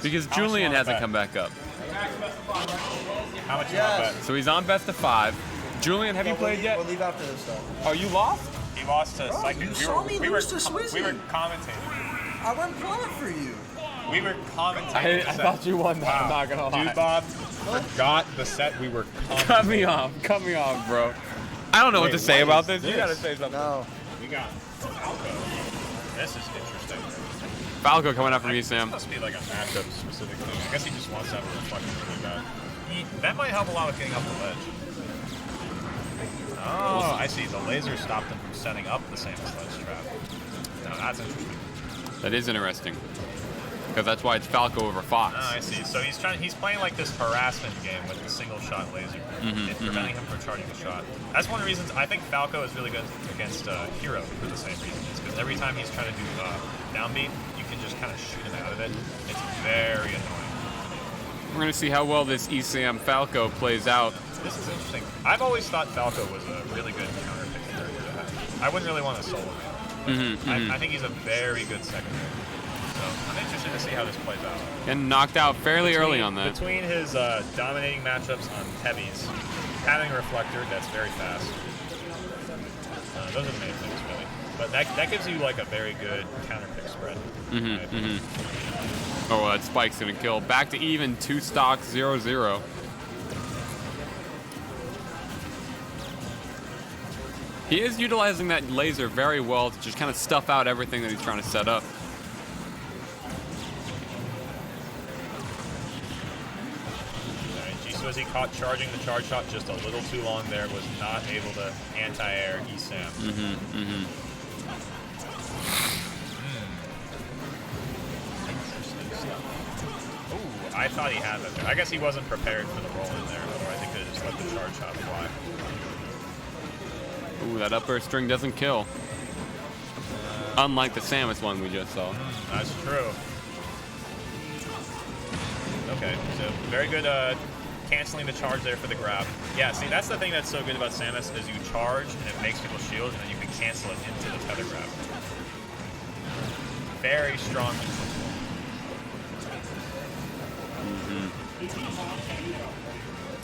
Because Julian hasn't come back up. How much you want to bet? So he's on best of 5. Julian, have you played yet? We'll leave after this though. Oh, you lost? He lost to Psychic. You saw me lose to Gswizy. We were commentating. I went plummet for you. We were commentating. I thought you won that. I'm not gonna lie. Dude, Bob forgot the set we were commentating. Cut me off, bro. I don't know what to say about this. You gotta say something. No. We got Falco. This is interesting. Falco coming up from ESAM. Must be like a matchup specific thing. I guess he just wants to have a reflection really bad. That might help a lot with getting up the ledge. Oh, I see. The laser stopped him from setting up the Samus ledge trap. Now that's interesting. That is interesting. Because that's why it's Falco over Fox. Oh, I see. So he's playing like this harassment game with the single shot laser. It's preventing him from charging the shot. That's one of the reasons I think Falco is really good against Hero for the same reason. It's because every time he's trying to do downbeat, you can just kind of shoot him out of it. It's very annoying. We're going to see how well this ESAM Falco plays out. This is interesting. I've always thought Falco was a really good counter-pick character to have. I wouldn't really want to solo him. I think he's a very good secondary. So I'm interested to see how this plays out. And knocked out fairly early on that. Between his dominating matchups on heavies, having a reflector that's very fast. Those are the main things, really. But that gives you like a very good counter-pick spread. Oh, that spike's going to kill. Back to even, 2 stocks, 0-0. He is utilizing that laser very well to just kind of stuff out everything that he's trying to set up. Gswizy caught charging the charge shot just a little too long there, was not able to anti-air ESAM. Ooh, I thought he had that there. I guess he wasn't prepared for the roll in there, otherwise he could have just let the charge shot fly. Ooh, that upper string doesn't kill. Unlike the Samus one we just saw. That's true. Okay, so very good canceling the charge there for the grab. Yeah, see, that's the thing that's so good about Samus is you charge and it makes people shield and then you can cancel it into the tether grab. Very strong.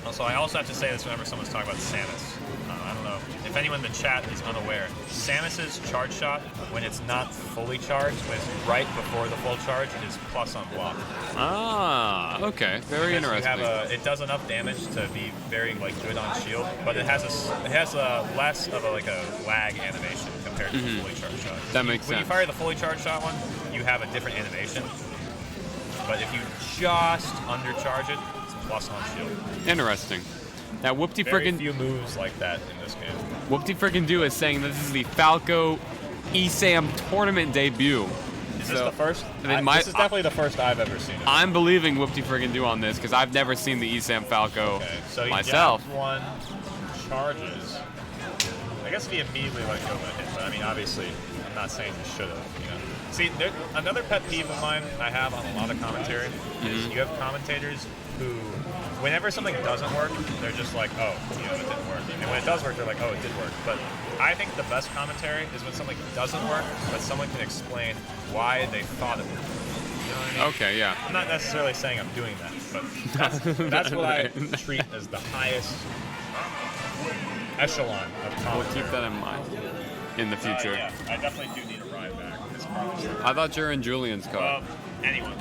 Also, I also have to say this whenever someone's talking about Samus. I don't know if anyone in the chat is unaware. Samus's charge shot, when it's not fully charged, when it's right before the full charge, is plus on block. Ah, okay, very interesting. It does enough damage to be very good on shield, but it has a less of a lag animation compared to the fully charged shot. That makes When sense. you fire the fully charged shot one, you have a different animation. But if you just undercharge it, it's plus on shield. Interesting. Now, Whoopty Very frickin' few moves like that in this game. Whoopty frickin' do is saying that this is the Falco ESAM tournament debut. Is this the first? This is definitely the first I've ever seen it. I'm believing Whoopty frickin' do on this because I've never seen the ESAM Falco So myself. He one, charges. I guess if he immediately let go of a hit, but I mean, obviously, I'm not saying he should have. You know. See, another pet peeve of mine I have on a lot of commentary is you have commentators who, whenever something doesn't work, they're just like, oh, it didn't work. And when it does work, they're like, oh, it did work. But I think the best commentary is when something doesn't work, but someone can explain why they thought it worked. You know what I mean? Okay, yeah. I'm not necessarily saying I'm doing that, but that's what I treat as the highest echelon of commentary. We'll keep that in mind in the future. Yeah, I definitely do need a ride back. This car is I thought you were in Julian's car. Anyone.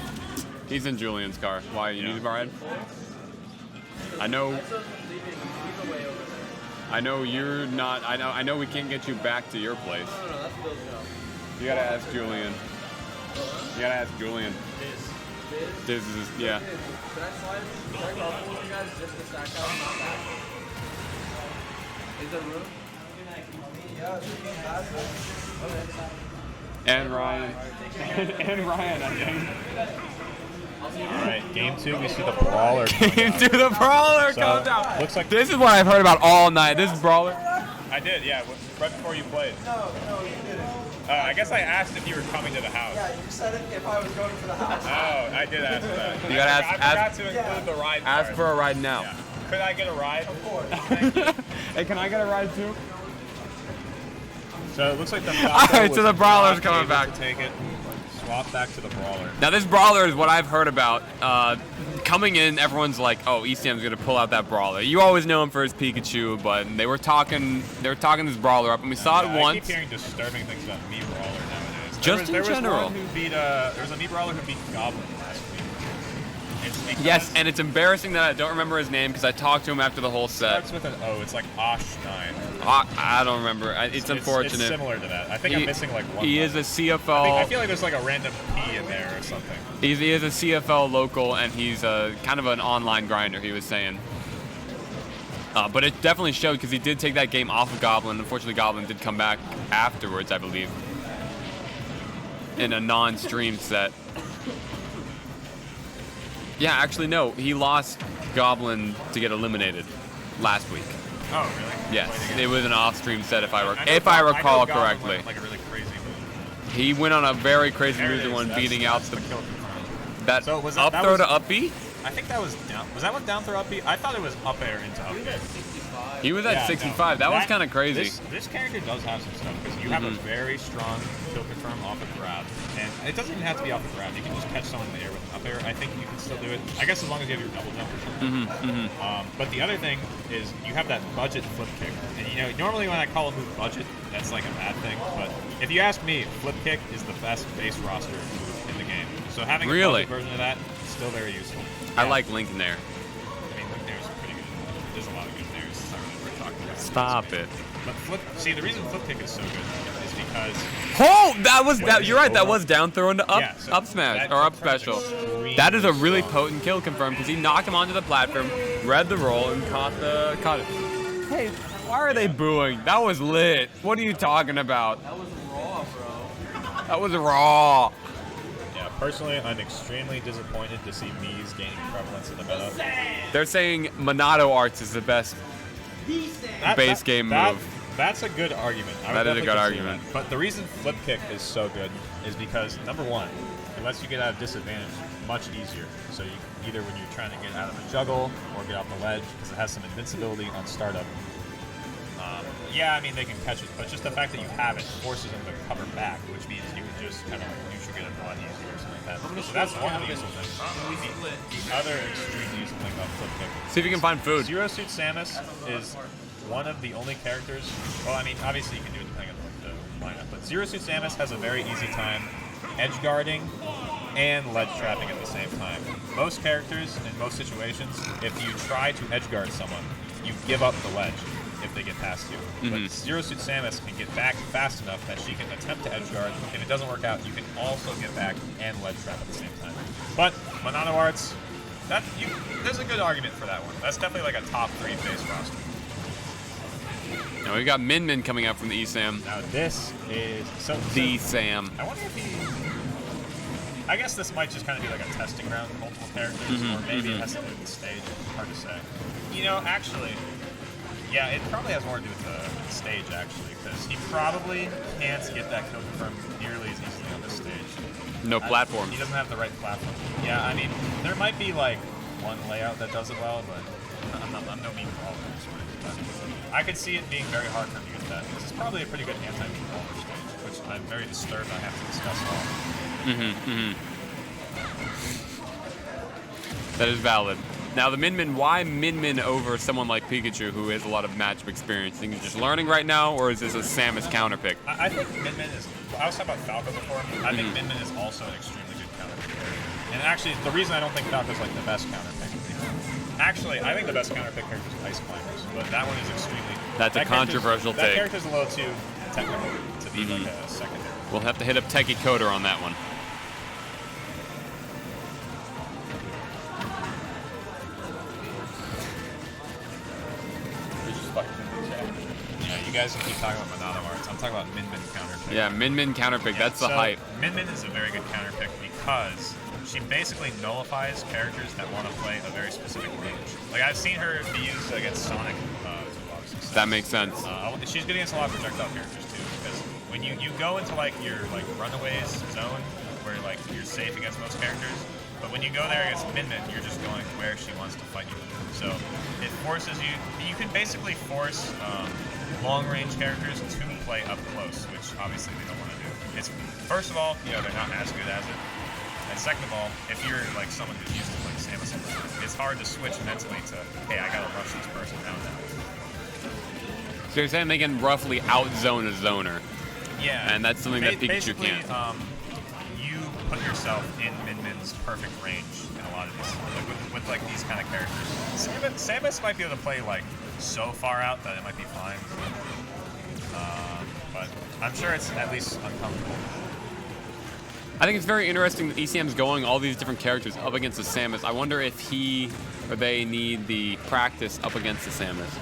He's in Julian's car. Why? You need a ride? I know you're not. I know we can't get you back to your place. You gotta ask Julian. This is yeah. Can I slide with you guys just to stack out? Is there room? Yeah, it should be faster. Okay. And Ryan. and Ryan, I think. Alright, game 2, we see the Brawler. Game 2, the Brawler comes out. Looks like this is what I've heard about all night. This is Brawler. I did, yeah, right before you played. No, you didn't. I guess I asked if you were coming to the house. Yeah, you said it if I was going to the house. Oh, I did ask that. You gotta I forgot to include the ride part. Ask for a ride now. Yeah. Could I get a ride? Of course. Hey, can I get a ride too? So it looks like the Alright, so the Brawler's coming back. To take it. swap back to the Brawler. Now this Brawler is what I've heard about. Coming in, everyone's like, "Oh, ESAM's gonna pull out that Brawler." You always know him for his Pikachu, but they were talking this Brawler up, and we saw it once. I keep hearing disturbing things about Mii Brawler nowadays. Just in general. There was one who beat. There was a Mii Brawler who beat Goblin last week. Yes, and it's embarrassing that I don't remember his name because I talked to him after the whole set. It starts with an O. It's like Osh 9. I don't remember. It's unfortunate. It's similar to that. I think I'm missing like one. He is a CFL. I feel like there's like a random P in there or something. He is a CFL local, and he's kind of an online grinder, he was saying. But it definitely showed because he did take that game off of Goblin. Unfortunately, Goblin did come back afterwards, I believe, in a non-stream set. Yeah, actually, no. He lost Goblin to get eliminated last week. Oh, really? Yes, it was an off-stream set, if I recall correctly. Went like a really crazy move. He went on a very crazy move one, beating out that so was up throw to up B. I think that was down. Was that one down throw up B? I thought it was up air into up air. He was at 65. No, that was kind of crazy. This character does have some stuff because you have a very strong kill confirm off a grab, and it doesn't even have to be off a grab. You can just catch someone in the air with an up air. I think you can still do it. I guess as long as you have your double jump or something. But the other thing is you have that budget flip kick, and you know normally when I call a move budget, that's like a bad thing. But if you ask me, flip kick is the best base roster move in the game. So having a budget version of that is still very useful. I like Link Nair. I mean, Link Nair is pretty good. There's a lot of good Nairs. It's not really worth talking about. Stop it. But the reason flip kick is so good is because. Oh, that was that. You're right. That was down throw into up, Yeah, so up smash or up special. That is a really potent kill confirm because he knocked him onto the platform, read the roll, and caught it. Hey, why are they booing? That was lit. What are you talking about? That was raw, bro. That was raw. Personally, I'm extremely disappointed to see Mii's gaining prevalence in the meta. They're saying Monado Arts is the best base game move. That's a good argument. That is a good argument. But the reason flip kick is so good is because, number one, it lets you get out of disadvantage much easier. So you either when you're trying to get out of a juggle or get off the ledge, because it has some invincibility on startup. Yeah, I mean, they can catch it, but just the fact that you have it forces them to cover back, which means you can just kind of neutral get it a lot easier or something like that. So that's one of the useful things. The other extremely useful thing about flip kick. See if you can find food. Zero Suit Samus is one of the only characters. Well, I mean, obviously you can do it depending on the lineup, but Zero Suit Samus has a very easy time edge guarding and ledge trapping at the same time. Most characters in most situations, if you try to edge guard someone, you give up the ledge if they get past you. But Zero Suit Samus can get back fast enough that she can attempt to edge guard. If it doesn't work out, you can also get back and ledge trap at the same time. But Monado Arts, there's a good argument for that one. That's definitely like a top 3 base roster. Now we've got Min Min coming out from the ESAM. Now this is the Sam. I wonder if I guess this might just kind of be like a testing ground for multiple characters, or maybe it has to do with the stage. Hard to say. You know, actually. Yeah, it probably has more to do with the stage, actually, because he probably can't get that kill confirmed nearly as easily on this stage. No platform. He doesn't have the right platform. Yeah, I mean, there might be, like, one layout that does it well, but I'm no Mii Brawler. I could see it being very hard for him to get that. This is probably a pretty good anti-Mii Brawler stage, which I'm very disturbed I have to discuss all. That is valid. Now the Min Min, why Min Min over someone like Pikachu who has a lot of matchup experience? Think he's just learning right now, or is this a Samus counter pick? I think Min Min is. I was talking about Falco before. I think Min Min is also an extremely good counter pick. And actually, the reason I don't think Falco's like the best counter pick. Actually, I think the best counter pick character is Ice Climbers, but that one is extremely. That's a controversial take. That character's a little too technical to be like a secondary. We'll have to hit up Techie Coder on that one. You guys can keep talking about Monado Arts. I'm talking about Min Min counter pick. Yeah, Min Min counter pick. That's the hype. Min Min is a very good counter pick because she basically nullifies characters that want to play a very specific range. Like I've seen her be used against Sonic to a lot of success. That makes sense. She's good against a lot of projectile characters too, because when you go into like your like runaways zone where like you're safe against most characters, but when you go there against Min Min, you're just going where she wants to fight you. So it forces you. You can basically force long-range characters to play up close, which obviously they don't want to do. it's first of all, you know, they're not as good as it. And second of all, if you're like someone who's used to playing Samus all the time, it's hard to switch mentally to, hey, I gotta rush this person down now. So you're saying they can roughly outzone a zoner. Yeah. And that's something that Pikachu can't. You put yourself in Min-Min's perfect range in a lot of these, like with like these kind of characters. Samus might be able to play like so far out that it might be fine. But I'm sure it's at least uncomfortable. I think it's very interesting that ECM's going all these different characters up against the Samus. I wonder if he or they need the practice up against the Samus.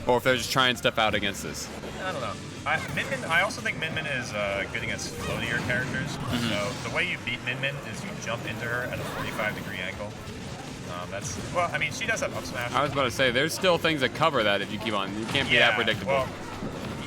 Or if they're just trying stuff out against this. I don't know. I also think Min-Min is good against floatier characters. So the way you beat Min-Min is you jump into her at a 45-degree angle. Well, I mean, she does have up smash. I was about to say, there's still things that cover that if you keep on. You can't be that predictable. Well,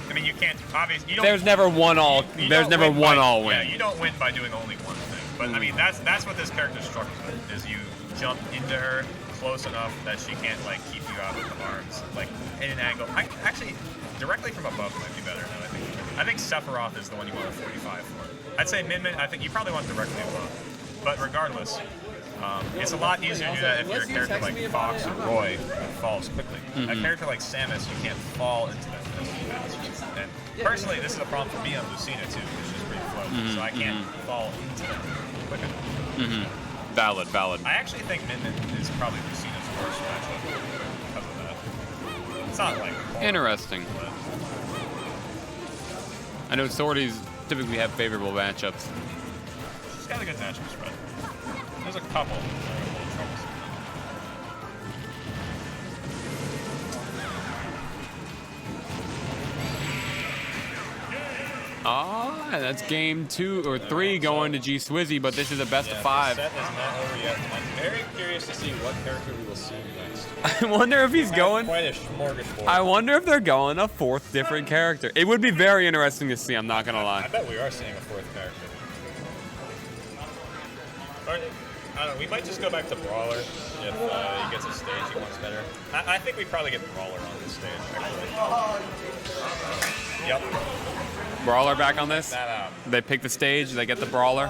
I mean, you can't, obviously, there's never one all win. Yeah, you don't win by doing only one thing. But I mean, that's what this character struggles with, is you jump into her close enough that she can't like keep you out with the arms, like in an angle. Actually, directly from above might be better. Now I think Sephiroth is the one you want a 45 for. I'd say Min-Min, I think you probably want directly above. But regardless, it's a lot easier to do that if you're a character like Fox or Roy who falls quickly. A character like Samus, you can't fall into that fast. And personally, this is a problem for me on Lucina too, because she's pretty floaty, so I can't fall into that quick enough. Valid. I actually think Min-Min is probably Lucina's worst matchup because of that. It's not like horrible, Interesting. but I know Swordies typically have favorable matchups. she's got a good matchup spread. There's a couple that are a little troublesome. And that's game 2 or 3 going to Gswizy, but this is a best of 5. The set is not over yet. I'm very curious to see what character we will see next. I wonder if he's going. Quite a smorgasbord. I wonder if they're going a 4th different character. It would be very interesting to see, I'm not going to lie. I bet we are seeing a 4th character. Or, I don't know, we might just go back to Brawler if he gets a stage he wants better. I think we probably get Brawler on this stage, actually. Yep. Brawler back on this? That out. They pick the stage, they get the Brawler.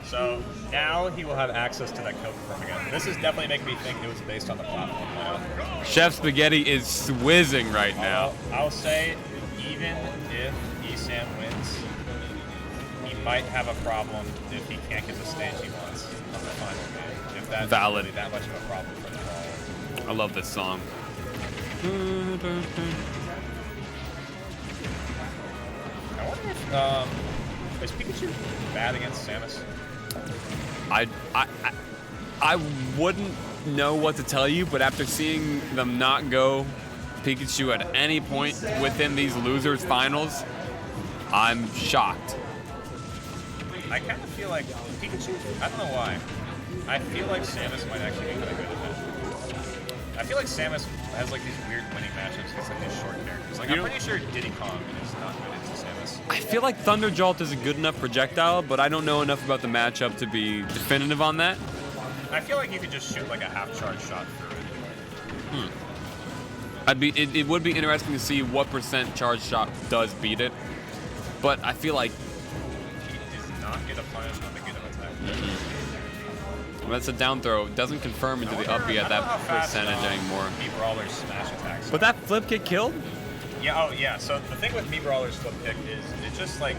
So now he will have access to that kill confirm again. This is definitely making me think it was based on the platform layout. Chef Spaghetti is swizzing right now. I'll say, even if ESAM wins, he might have a problem if he can't get the stage he wants on the final game. If that's Valid. really that much of a problem for the Brawler. I love this song. I wonder if is Pikachu bad against Samus? I wouldn't know what to tell you, but after seeing them not go Pikachu at any point within these losers finals, I'm shocked. I kind of feel like Pikachu, I don't know why. I feel like Samus might actually be kind of good at that. I feel like Samus has like these weird winning matchups against like these short characters. Like I'm pretty sure Diddy Kong is not good against Samus. I feel like Thunder Jolt is a good enough projectile, but I don't know enough about the matchup to be definitive on that. I feel like you could just shoot like a half charge shot through it. It would be interesting to see what % charge shot does beat it, but I feel like He does not get a punish on the good of attack. that's a down throw. It doesn't confirm into the up B at that percentage anymore. Mii Brawler's smash attacks. But that flip kick killed? Yeah, oh yeah. So the thing with Mii Brawler's flip kick is it's just kind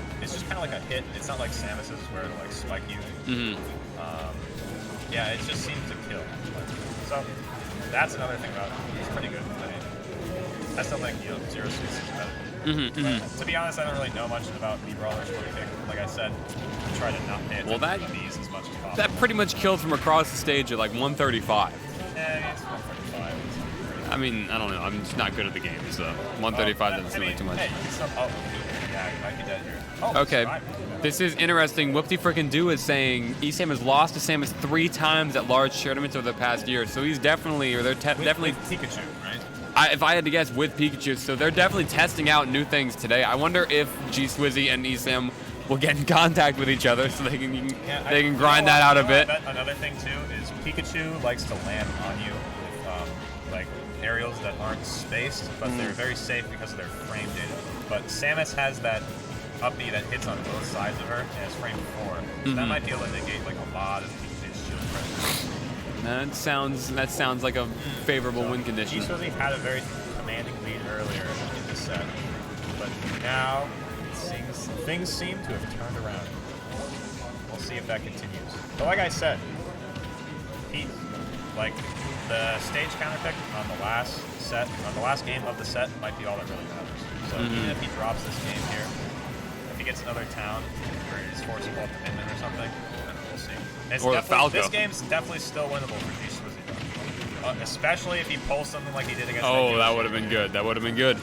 of like a hit. It's not like Samus's where it'll like spike you. Yeah, it just seems to kill. So that's another thing about it. It's pretty good. I mean, I still think Zero Suits is better. To be honest, I don't really know much about Mii Brawler's flip kick. Like I said, I try to not pay attention to these as much as possible. That pretty much killed from across the stage at like 135. Yeah, it's 135. I mean, I don't know. I'm just not good at the game, so 135 doesn't seem like too much. Hey, you can still, yeah, you might be dead here. Oh, Okay, survive. this is interesting. Whoopty frickin' do is saying ESAM has lost to Samus 3 times at large tournaments over the past year, so he's definitely, or they're definitely. With Pikachu, right? If I had to guess, with Pikachu, so they're definitely testing out new things today. I wonder if Gswizy and ESAM will get in contact with each other so they can grind that out a bit. Another thing too is Pikachu likes to land on you with like aerials that aren't spaced, but they're very safe because of their frame data. But Samus has that up B that hits on both sides of her, and it's frame 4. So that might be able to negate like a lot of his shield pressure. That sounds like a favorable win condition. Gswizy had a very commanding lead earlier in the set, but now things seem to have turned around. We'll see if that continues. But like I said, like the stage counter pick on the last game of the set might be all that really matters. So even if he drops this game here, if he gets another town where he's forced to pull up the Minmin or something, then we'll see. Or the Falco. This game's definitely still winnable for Gswizy, especially if he pulls something like he did against. Oh, that would have been good. That would have been good.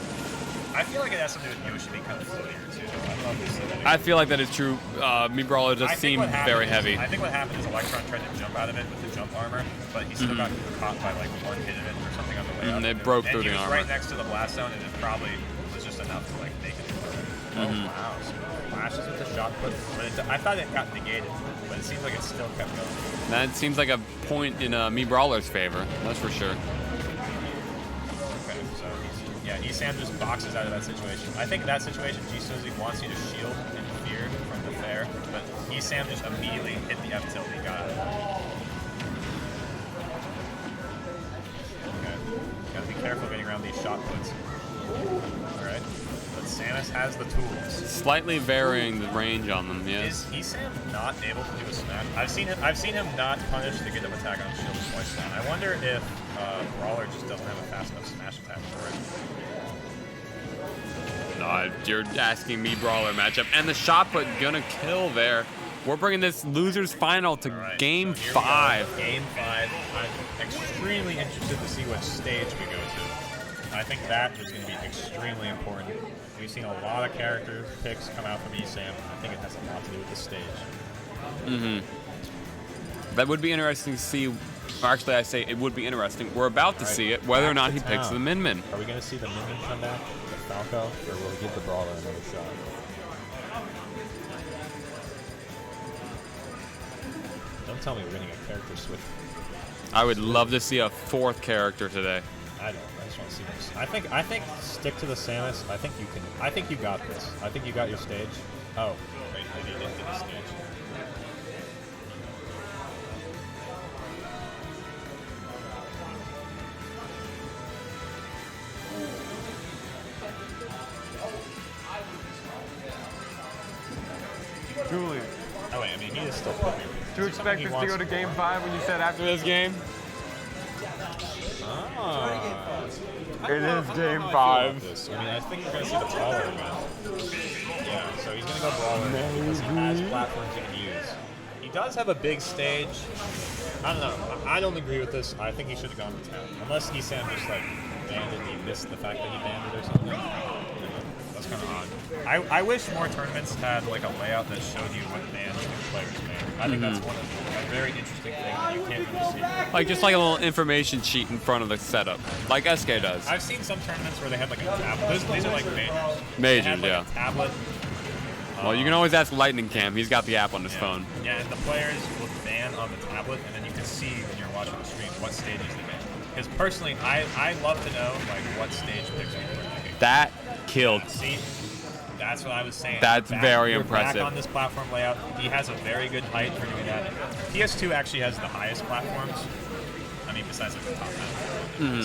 I feel like it has something to do with Yoshi being kind of floatier too. I don't know if you said that. I feel like that is true. Mii Brawler just seemed very heavy. I think what happened is Electron tried to jump out of it with the jump armor, but he still got caught by like one hit of it or something on the way up. They broke through the armor. And he was right next to the blast zone, and it probably was just enough to like make it. Oh wow! So flashes with the shot put. But I thought it got negated, but it seems like it still kept going. That seems like a point in Mii Brawler's favor. That's for sure. Okay, so ESAM just boxes out of that situation. I think in that situation, Gswizy wants you to shield and fear from the fair, but ESAM just immediately hit the F tilt he got out of it. Okay, gotta be careful getting around these shot puts. Alright, but Samus has the tools. Slightly varying the range on them, yes. Is ESAM not able to do a smash? I've seen him not punish the get up attack on shield twice now. I wonder if Brawler just doesn't have a fast enough smash attack for it. You're asking Mii Brawler matchup, and the shot put gonna kill there. We're bringing this losers final to game 5. Game 5. I'm extremely interested to see which stage we go to. I think that is going to be extremely important. We've seen a lot of character picks come out from ESAM. I think it has a lot to do with the stage. That would be interesting to see. Or actually, I say it would be interesting. We're about to see it, whether or not he picks the Minmin. Are we going to see the Minmin come back, the Falco, or will he give the Brawler another shot? Don't tell me we're getting a character switch. I would love to see a 4th character today. I just want to see this. I think stick to the Samus. I think you can. I think you got this. I think you got your stage. Oh, wait, maybe you didn't get the stage. Julian, Oh wait, I mean he is still playing. do you expect us to go to game 5 when you said after this game? It is game 5. I mean, I think we're going to see the Brawler again. Yeah, so he's going to go Brawler because he has platforms he can use. He does have a big stage. I don't know. I don't agree with this. I think he should have gone to town. Unless ESAM just like banned it and he missed the fact that he banned it or something. That's kind of odd. I wish more tournaments had like a layout that showed you what bans the players ban. I think that's one of a very interesting thing that you can't really see. Like just like a little information sheet in front of the setup, like SK does. I've seen some tournaments where they have like a tablet. These are like majors. Majors, They have, like, yeah. a tablet. Well, you can always ask Lightning Cam. He's got the app on his phone. Yeah, and the players will ban on the tablet, and then you can see when you're watching the stream what stages they ban. Because personally, I love to know like what stage picks people are making. That killed. See, that's what I was saying. That's very you're impressive. Back on this platform layout, he has a very good height for doing that. PS2 actually has the highest platforms. I mean, besides like the top half, some of the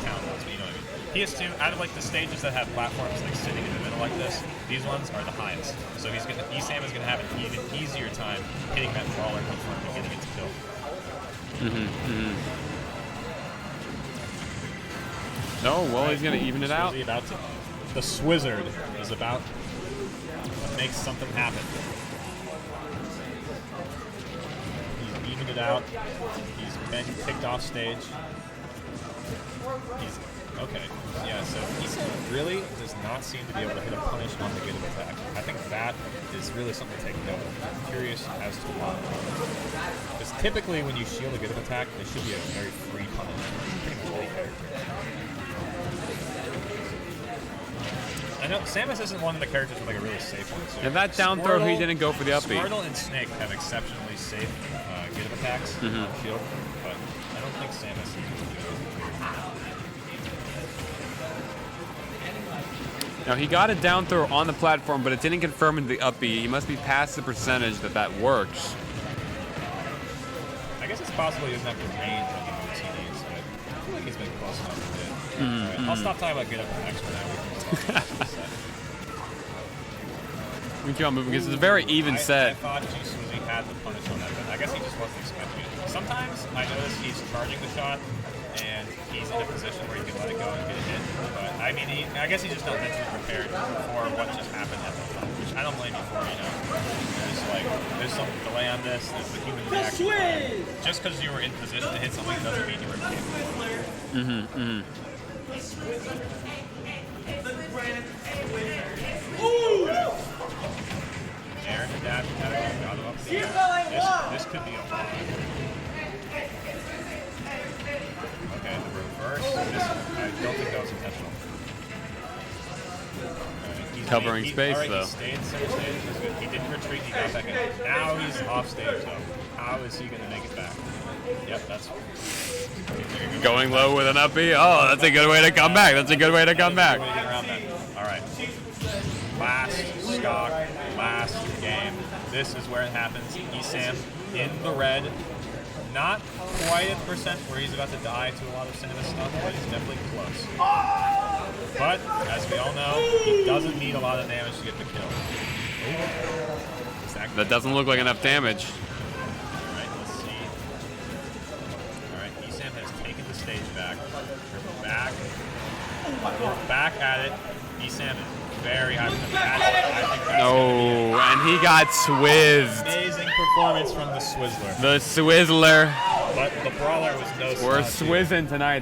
town ones, but you know what I mean. PS2, out of like the stages that have platforms like sitting in the middle like this, these ones are the highest. So ESAM is gonna have an even easier time hitting that Brawler platform and getting it to kill. No, well, he's gonna even it out. The Swizzard is about to make something happen. He's evened it out. He's been kicked off stage. He's okay. Yeah, so he really does not seem to be able to hit a punish on the get of attack. I think that is really something to take note of. I'm curious as to why. Because typically when you shield a get of attack, there should be a very free punish. Pretty much any character. I know Samus isn't one of the characters with like a really safe one. So And that down throw, he didn't go for the up B. Squirtle and Snake have exceptionally safe get of attacks on shield, but I don't think Samus is. Now he got a down throw on the platform, but it didn't confirm into the up B. He must be past the percentage that works. I guess it's possible he doesn't have the range on the moves he needs, but I feel like he's been close enough to it. Alright, I'll stop talking about get up next for now. We can keep on moving because it's a very even set. I thought Gswizy had the punish on that, but I guess he just wasn't expecting it. Sometimes I notice he's charging the shot, and he's in a position where he can let it go and get a hit. But I mean, I guess he's just not mentally prepared for what just happened at the time, which I don't blame you for. You know, there's some delay on this. There's the human reaction. Just because you were in position to hit something doesn't mean you were capable. Air to dash attack, got him up to the air. This could be a lot. Okay, the reverse. I don't think that was intentional. Covering space, though. He stayed center stage. He didn't retreat. He got back in. Now he's off stage, though. How is he going to make it back? Yep, that's... Going low with an up B. Oh, that's a good way to come back. That's a good way to come back. All right. Last stock, last game. This is where it happens. ESAM in the red. Not quite at the percent where he's about to die to a lot of cinema stuff, but he's definitely close. But, as we all know, he doesn't need a lot of damage to get the kill. That doesn't look like enough damage. Alright, let's see. Alright, ESAM has taken the stage back. We're back at it. ESAM is very high. Oh, and he got swizzed. Amazing performance from the Swizzler. The Swizzler. But the Brawler was no We're slouch. swizzing tonight.